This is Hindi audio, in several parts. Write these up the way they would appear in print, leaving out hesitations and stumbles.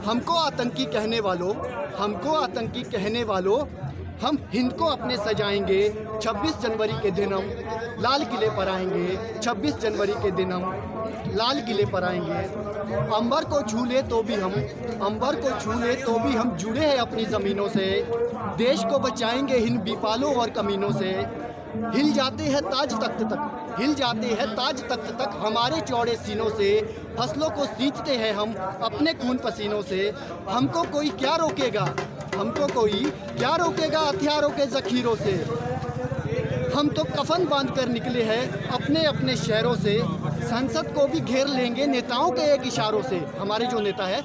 हमको आतंकी कहने वालों, हम हिंद को अपने सजाएंगे। 26 जनवरी के दिन हम लाल किले पर आएंगे। 26 जनवरी के दिन हम लाल किले पर आएंगे। अंबर को छू ले तो भी हम जुड़े हैं अपनी ज़मीनों से। देश को बचाएंगे इन बीपालों और कमीनों से। हिल जाते हैं ताज तख्त तक हमारे चौड़े सीनों से। फसलों को सींचते हैं हम अपने खून पसीनों से। हमको कोई क्या रोकेगा हथियारों के ज़खीरों से। हम तो कफन बांध कर निकले हैं अपने शहरों से। संसद को भी घेर लेंगे नेताओं के एक इशारों से। हमारे जो नेता है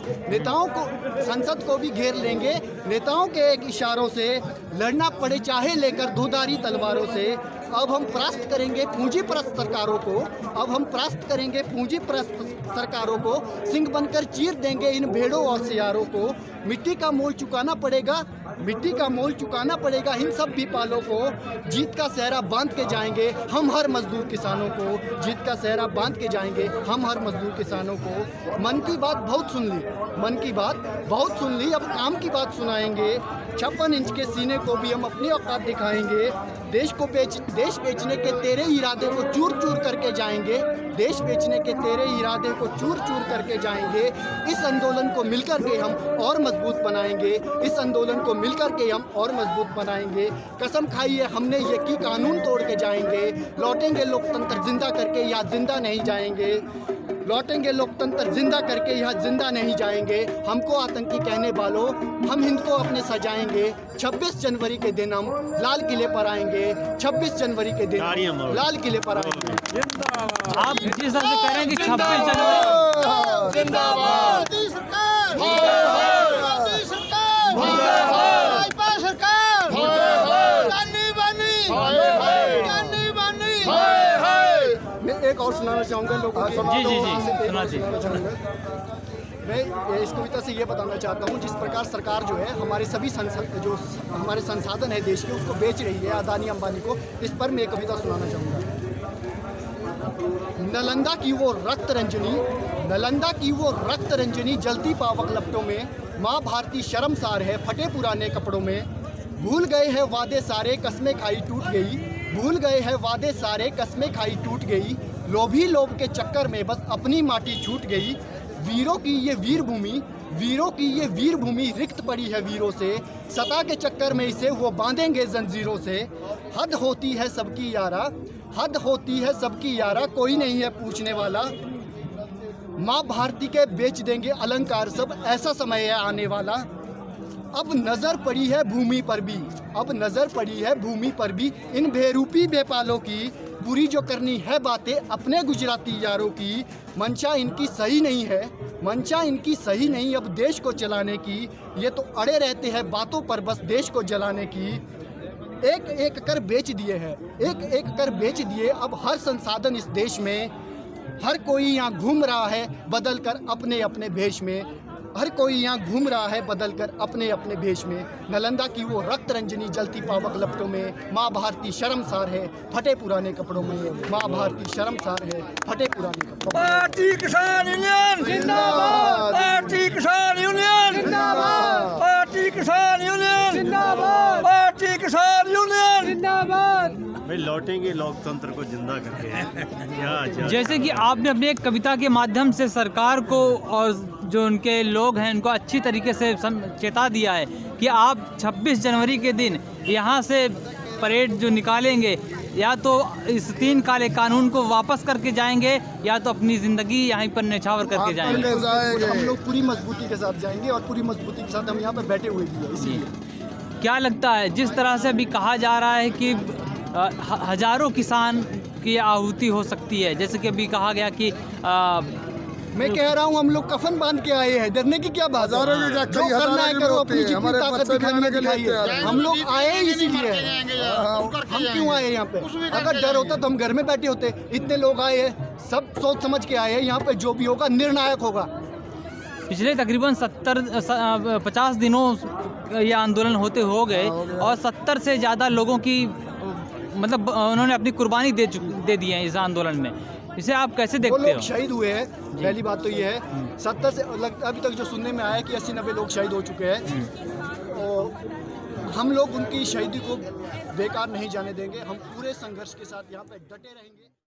संसद को भी घेर लेंगे नेताओं के एक इशारों से। लड़ना पड़े चाहे लेकर दोधारी तलवारों से। अब हम परास्त करेंगे पूंजीपरस्त सरकारों को। सिंह बनकर चीर देंगे इन भेड़ों और सियारों को। मिट्टी का मोल चुकाना पड़ेगा इन सब बीपालों को। जीत का सहरा बांध के जाएंगे हम हर मजदूर किसानों को। मन की बात बहुत सुन ली अब काम की बात सुनाएंगे। 56 इंच के सीने को भी हम अपनी औकात दिखाएंगे। देश बेचने के तेरे इरादे को चूर चूर करके जाएंगे। इस आंदोलन को मिलकर के हम और मजबूत बनाएंगे। कसम खाई है हमने ये कि कानून तोड़ के जाएंगे। लौटेंगे लोकतंत्र जिंदा करके यहाँ जिंदा नहीं जाएंगे। हमको आतंकी कहने वालों, हम हिंद को अपने सजाएंगे। 26 जनवरी के दिन हम लाल किले पर आएंगे। 26 जनवरी के दिन लाल किले पर आएंगे। आप जिस हिसाब से कह रहे हैं कि 26 जनवरी मैं एक और सुनाना चाहूँगा लोगों को। मैं इस कविता से ये बताना चाहता हूँ, जिस प्रकार सरकार जो है हमारे सभी हमारे संसाधन है देश के, उसको बेच रही है अदानी अंबानी को। इस पर मैं कविता सुनाना चाहूँगा। नालंदा की वो रक्त रंजनी जलती पावक लपटों में। माँ भारती शर्मसार है फटे पुराने कपड़ों में। भूल गए हैं वादे सारे कस्में खाई टूट गई। लोभी लोभ के चक्कर में बस अपनी माटी छूट गई। वीरों की ये वीर भूमि रिक्त पड़ी है वीरों से। सता के चक्कर में इसे वो बांधेंगे जंजीरों से। हद होती है सबकी यारा कोई नहीं है पूछने वाला। माँ भारती के बेच देंगे अलंकार सब, ऐसा समय है आने वाला। अब नज़र पड़ी है भूमि पर भी इन बेरूपी बेपालों की। बुरी जो करनी है बातें अपने गुजराती यारों की। मंशा इनकी सही नहीं अब देश को चलाने की। ये तो अड़े रहते हैं बातों पर बस देश को जलाने की। एक एक कर बेच दिए अब हर संसाधन इस देश में। हर कोई यहाँ घूम रहा है बदल कर अपने अपने भेष में। नालंदा की वो रक्त रंजनी जलती पावक लपटों में। माँ भारती शर्मसार है फटे पुराने कपड़ों में। भारतीय किसान यूनियन जिंदाबाद। भारतीय किसान यूनियन जिंदाबाद। भारतीय किसान यूनियन जिंदाबाद। भारतीय किसान यूनियन जिंदाबाद। भाई लौटेंगे लोकतंत्र को जिंदा करके। जैसे कि आपने अपनी एक कविता के माध्यम से सरकार को और जो उनके लोग हैं उनको अच्छी तरीके से चेता दिया है कि आप 26 जनवरी के दिन यहाँ से परेड जो निकालेंगे, या तो इस 3 काले कानून को वापस करके जाएंगे या तो अपनी ज़िंदगी यहाँ पर न्यौछावर करके जाएंगे। हम लोग पूरी मजबूती के साथ जाएंगे और पूरी मजबूती के साथ हम यहाँ पर बैठे हुए भी हैं। इसीलिए क्या लगता है, जिस तरह से अभी कहा जा रहा है कि हजारों किसान की आहुति हो सकती है, जैसे कि अभी कहा गया कि मैं कह रहा हूँ हम लोग कफन बांध के आए हैं, डरने की क्या बात है। जो करना है करो, अपनी जितनी ताकत दिखाने के लिए हम लोग आए इसीलिए। हम क्यों आए यहाँ पे? अगर डर होता तो हम घर में बैठे होते। इतने लोग आए हैं, सब सोच समझ के आए हैं। यहाँ पे जो भी होगा निर्णायक होगा। पिछले तकरीबन 50 दिनों ये आंदोलन होते हो गए और 70 से ज़्यादा लोगों की उन्होंने अपनी कुर्बानी दे दी है इस आंदोलन में। इसे आप कैसे वो देखते लोग हो? शहीद हुए हैं, पहली बात तो ये है। 70 से अभी तक जो सुनने में आया है कि 80-90 लोग शहीद हो चुके हैं। और हम लोग उनकी शहीदी को बेकार नहीं जाने देंगे। हम पूरे संघर्ष के साथ यहाँ पे डटे रहेंगे।